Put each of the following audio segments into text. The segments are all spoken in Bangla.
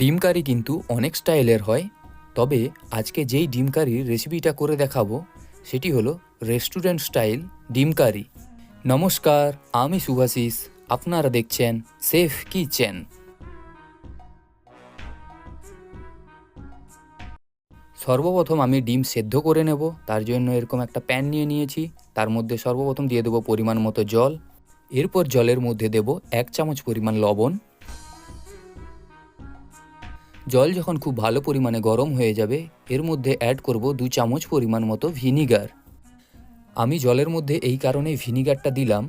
ডিম কারি কিন্তু অনেক স্টাইলের হয়, তবে আজকে যেই ডিম কারির রেসিপিটা করে দেখাবো সেটি হলো রেস্টুরেন্ট স্টাইল ডিম কারি। নমস্কার, আমি শুভাশিস, আপনারা দেখছেন সেফ কিচেন। সর্বপ্রথম আমি ডিম সেদ্ধ করে নেব, তার জন্য এরকম একটা প্যান নিয়ে নিয়েছি। তার মধ্যে সর্বপ্রথম দিয়ে দেবো পরিমাণ মতো জল। এরপর জলের মধ্যে দেব 1 চামচ পরিমাণ লবণ। জল যখন খুব ভালো পরিমাণে গরম হয়ে যাবে, এর মধ্যে অ্যাড করব 2 চামচ পরিমাণ মতো ভিনিগার। আমি জলের মধ্যে এই কারণেই ভিনিগারটা দিলাম,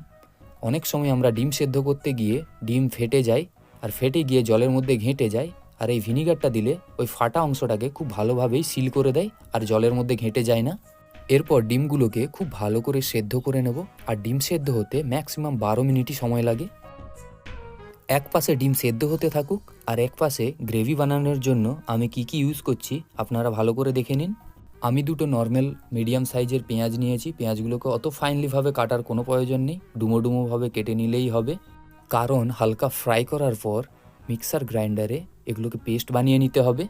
অনেক সময় আমরা ডিম সেদ্ধ করতে গিয়ে ডিম ফেটে যায়, আর ফেটে গিয়ে জলের মধ্যে ঘেঁটে যায়। আর এই ভিনিগারটা দিলে ওই ফাটা অংশটাকে খুব ভালোভাবেই সিল করে দেয়, আর জলের মধ্যে ঘেঁটে যায় না। এরপর ডিমগুলোকে খুব ভালো করে সেদ্ধ করে নেব, আর ডিম সেদ্ধ হতে ম্যাক্সিমাম 12 মিনিটই সময় লাগে। এক পাশে ডিম সেদ্ধ হতে থাকুক, আর এক পাশে গ্রেভি বানানোর জন্য আমি কি ইউজ করছি আপনারা ভালো করে দেখে নিন। আমি দুটো নর্মাল মিডিয়াম সাইজের পেঁয়াজ নিয়েছি। পেঁয়াজগুলোকে অত ফাইনলিভাবে কাটার কোনো প্রয়োজন নেই, ডুমো ডুমোভাবে কেটে নিলেই হবে, কারণ হালকা ফ্রাই করার পর মিক্সার গ্রাইন্ডারে এগুলোকে পেস্ট বানিয়ে নিতে হবে।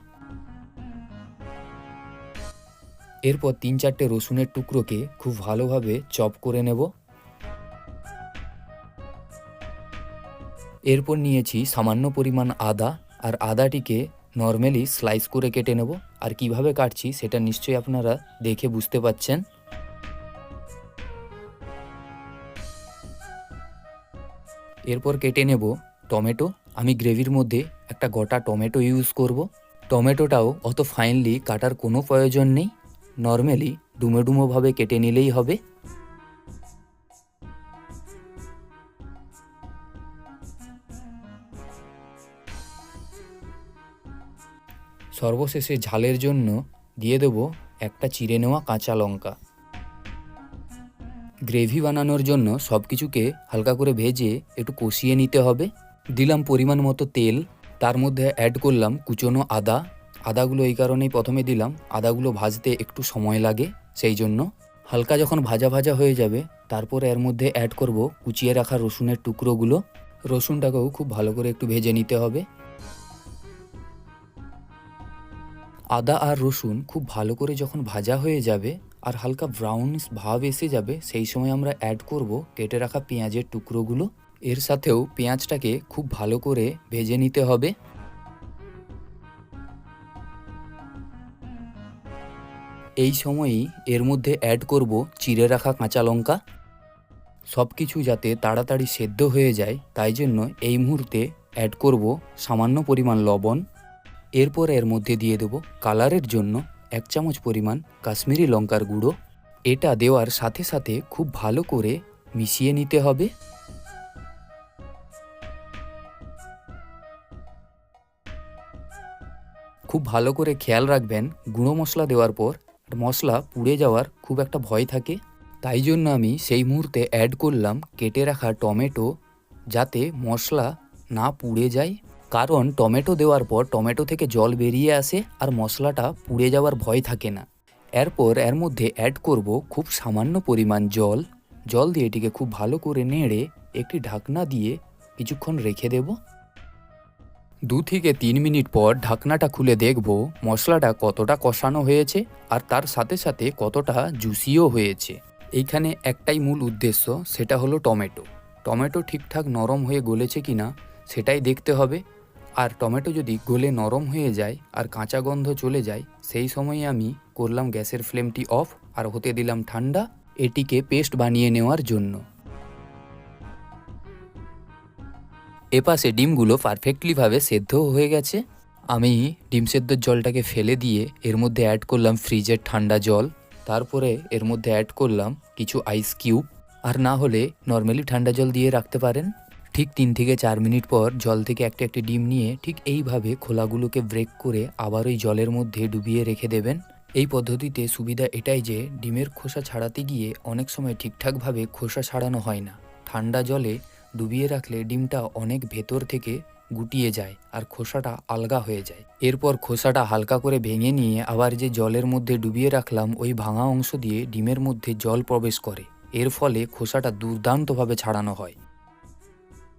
এরপর 3-4টে রসুনের টুকরোকে খুব ভালোভাবে চপ করে নেব। এরপর নিয়েছি সামান্য পরিমাণ আদা, আর আদাটিকে নর্মালি স্লাইস করে কেটে নেব। আর কিভাবে কাটছি সেটা নিশ্চয়ই আপনারা দেখে বুঝতে পাচ্ছেন। এরপর কেটে নেব টমেটো। আমি গ্রেভির মধ্যে একটা গোটা টমেটো ইউজ করব। টমেটোটাও অত ফাইনলি কাটার কোনো প্রয়োজন নেই, নর্মালি ডুমো ডুমোভাবে কেটে নিলেই হবে। সর্বশেষে ঝালের জন্য দিয়ে দেব একটা চিড়ে নেওয়া কাঁচা লঙ্কা। গ্রেভি বানানোর জন্য সব কিছুকে হালকা করে ভেজে একটু কষিয়ে নিতে হবে। দিলাম পরিমাণ মতো তেল, তার মধ্যে অ্যাড করলাম কুচনো আদা। আদাগুলো এই কারণেই প্রথমে দিলাম, আদাগুলো ভাজতে একটু সময় লাগে, সেই জন্য। হালকা যখন ভাজা ভাজা হয়ে যাবে, তারপর এর মধ্যে অ্যাড করব কুচিয়ে রাখা রসুনের টুকরোগুলো। রসুনটাকেও খুব ভালো করে একটু ভেজে নিতে হবে। আদা আর রসুন খুব ভালো করে যখন ভাজা হয়ে যাবে আর হালকা ব্রাউনিশ ভাব এসে যাবে, সেই সময় আমরা অ্যাড করব কেটে রাখা পেঁয়াজের টুকরোগুলো। এর সাথেও পেঁয়াজটাকে খুব ভালো করে ভেজে নিতে হবে। এই সময়ই এর মধ্যে অ্যাড করব চিড়ে রাখা কাঁচা লঙ্কা। সব কিছু যাতে তাড়াতাড়ি সেদ্ধ হয়ে যায়, তাই জন্য এই মুহূর্তে অ্যাড করব সামান্য পরিমাণ লবণ। এরপর এর মধ্যে দিয়ে দেব কালারের জন্য 1 চামচ পরিমাণ কাশ্মীরি লঙ্কার গুঁড়ো। এটা দেওয়ার সাথে সাথে খুব ভালো করে মিশিয়ে নিতে হবে। খুব ভালো করে খেয়াল রাখবেন, গুঁড়ো মশলা দেওয়ার পর মশলা পুড়ে যাওয়ার খুব একটা ভয় থাকে, তাই জন্য আমি সেই মুহূর্তে অ্যাড করলাম কেটে রাখা টমেটো, যাতে মশলা না পুড়ে যায়। কারণ টমেটো দেওয়ার পর টমেটো থেকে জল বেরিয়ে আসে, আর মশলাটা পুড়ে যাওয়ার ভয় থাকে না। এরপর এর মধ্যে অ্যাড করব খুব সামান্য পরিমাণ জল। জল দিয়ে এটিকে খুব ভালো করে নেড়ে একটি ঢাকনা দিয়ে কিছুক্ষণ রেখে দেব। 2 থেকে 3 মিনিট পর ঢাকনাটা খুলে দেখব মশলাটা কতটা কষানো হয়েছে, আর তার সাথে সাথে কতটা জুসিও হয়েছে। এইখানে একটাই মূল উদ্দেশ্য, সেটা হলো টমেটো ঠিকঠাক নরম হয়ে গলেছে কিনা সেটাই দেখতে হবে। আর টমেটো যদি গলে নরম হয়ে যায় আর কাঁচা গন্ধ চলে যায়, সেই সময়ে আমি করলাম গ্যাসের ফ্লেমটি অফ আর হতে দিলাম ঠান্ডা, এটিকে পেস্ট বানিয়ে নেওয়ার জন্য। এপাশে ডিমগুলো পারফেক্টলিভাবে সেদ্ধ হয়ে গেছে। আমি ডিম সেদ্ধর জলটাকে ফেলে দিয়ে এর মধ্যে অ্যাড করলাম ফ্রিজের ঠান্ডা জল। তারপরে এর মধ্যে অ্যাড করলাম কিছু আইস কিউব, আর না হলে নর্মালি ঠান্ডা জল দিয়ে রাখতে পারেন। ঠিক 3 থেকে 4 মিনিট পর জল থেকে একটা একটি ডিম নিয়ে ঠিক এইভাবে খোলাগুলোকে ব্রেক করে আবার ওই জলের মধ্যে ডুবিয়ে রেখে দেবেন। এই পদ্ধতিতে সুবিধা এটাই যে ডিমের খোসা ছাড়াতে গিয়ে অনেক সময় ঠিকঠাকভাবে খোসা ছাড়ানো হয় না। ঠান্ডা জলে ডুবিয়ে রাখলে ডিমটা অনেক ভেতর থেকে গুটিয়ে যায় আর খোসাটা আলগা হয়ে যায়। এরপর খোসাটা হালকা করে ভেঙে নিয়ে আবার যে জলের মধ্যে ডুবিয়ে রাখলাম, ওই ভাঙা অংশ দিয়ে ডিমের মধ্যে জল প্রবেশ করে, এর ফলে খোসাটা দুর্দান্তভাবে ছাড়ানো হয়।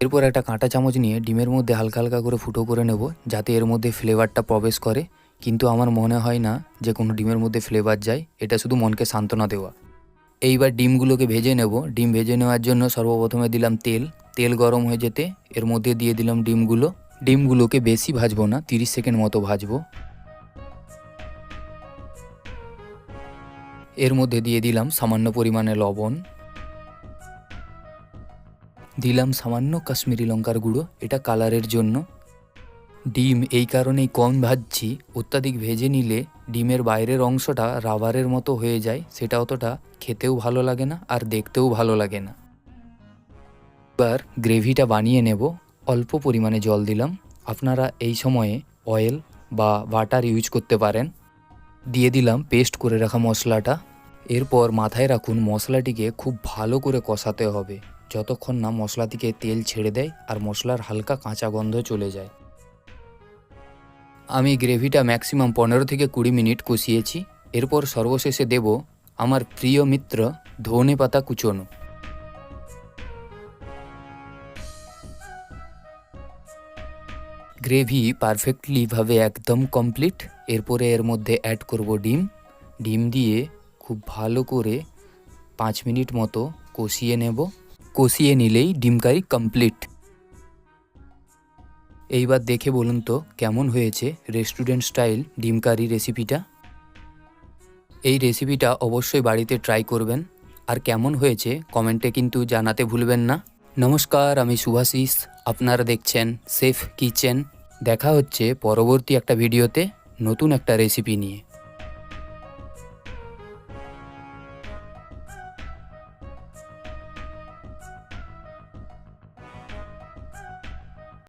এরপর একটা কাঁটা চামচ নিয়ে ডিমের মধ্যে হালকা হালকা করে ফুটো করে নেব, যাতে এর মধ্যে ফ্লেভারটা প্রবেশ করে। কিন্তু আমার মনে হয় না যে কোনো ডিমের মধ্যে ফ্লেভার যায়, এটা শুধু মনকে সান্ত্বনা দেওয়া। এইবার ডিমগুলোকে ভেজে নেব। ডিম ভেজে নেওয়ার জন্য সর্বপ্রথমে দিলাম তেল গরম হয়ে যেতে এর মধ্যে দিয়ে দিলাম ডিমগুলোকে বেশি ভাজবো না, 30 সেকেন্ড মতো ভাজবো। এর মধ্যে দিয়ে দিলাম সামান্য পরিমাণে লবণ, দিলাম সামান্য কাশ্মীরি লঙ্কার গুঁড়ো, এটা কালারের জন্য। ডিম এই কারণেই কম ভাজছি, অত্যাধিক ভেজে নিলে ডিমের বাইরের অংশটা রাবারের মতো হয়ে যায়, সেটা অতটা খেতেও ভালো লাগে না আর দেখতেও ভালো লাগে না। এবার গ্রেভিটা বানিয়ে নেব। অল্প পরিমাণে জল দিলাম, আপনারা এই সময়ে অয়েল বা বাটার ইউজ করতে পারেন। দিয়ে দিলাম পেস্ট করে রাখা মশলাটা। এরপর মাথায় রাখুন মশলাটিকে খুব ভালো করে কষাতে হবে, যতক্ষণ না মশলা থেকে তেল ছেড়ে দেয় আর মশলার হালকা কাঁচা গন্ধ চলে যায়। আমি গ্রেভিটা ম্যাক্সিমাম 15 থেকে 20 মিনিট কষিয়েছি। এরপর সর্বশেষে দেব আমার প্রিয় মিত্র ধনে পাতা কুচোনো। গ্রেভি পারফেক্টলিভাবে একদম কমপ্লিট। এরপরে এর মধ্যে অ্যাড করব ডিম দিয়ে খুব ভালো করে 5 মিনিট মতো কষিয়ে নেব। কষিয়ে নিলেই ডিম কারি কমপ্লিট। এইবার দেখে বলুন তো কেমন হয়েছে রেস্টুরেন্ট স্টাইল ডিম কারি রেসিপিটা। এই রেসিপিটা অবশ্যই বাড়িতে ট্রাই করবেন, আর কেমন হয়েছে কমেন্টে কিন্তু জানাতে ভুলবেন না। নমস্কার, আমি শুভাশিস, আপনারা দেখছেন শেফ কিচেন। দেখা হচ্ছে পরবর্তী একটা ভিডিওতে নতুন একটা রেসিপি নিয়ে।